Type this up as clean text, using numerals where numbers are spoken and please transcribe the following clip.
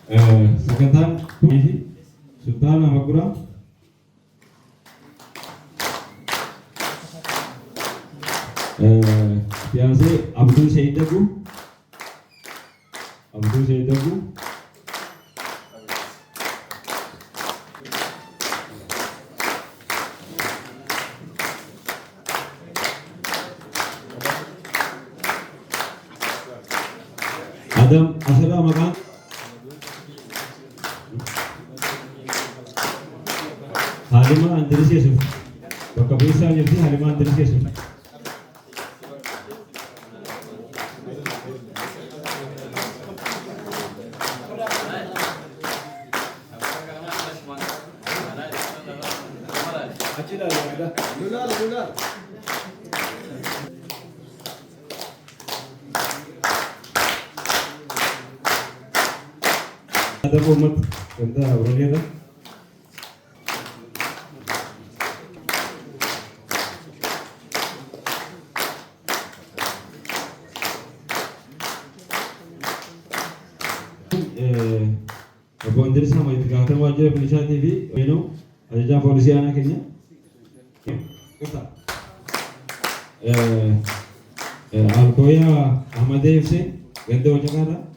Sagantaan fi Sultaan Abagura fiancé Abdul Said Dagu Adam Asra Makan Halima Andris Yusuf bakka bu'iinsaa jirti Halima Andris Yusuf ada umat kita orangnya kan Abu Andris sama itu kata wajib Indonesia TV menu aja polisi anaknya kita Alkoya Ahmad FC ganti Jakarta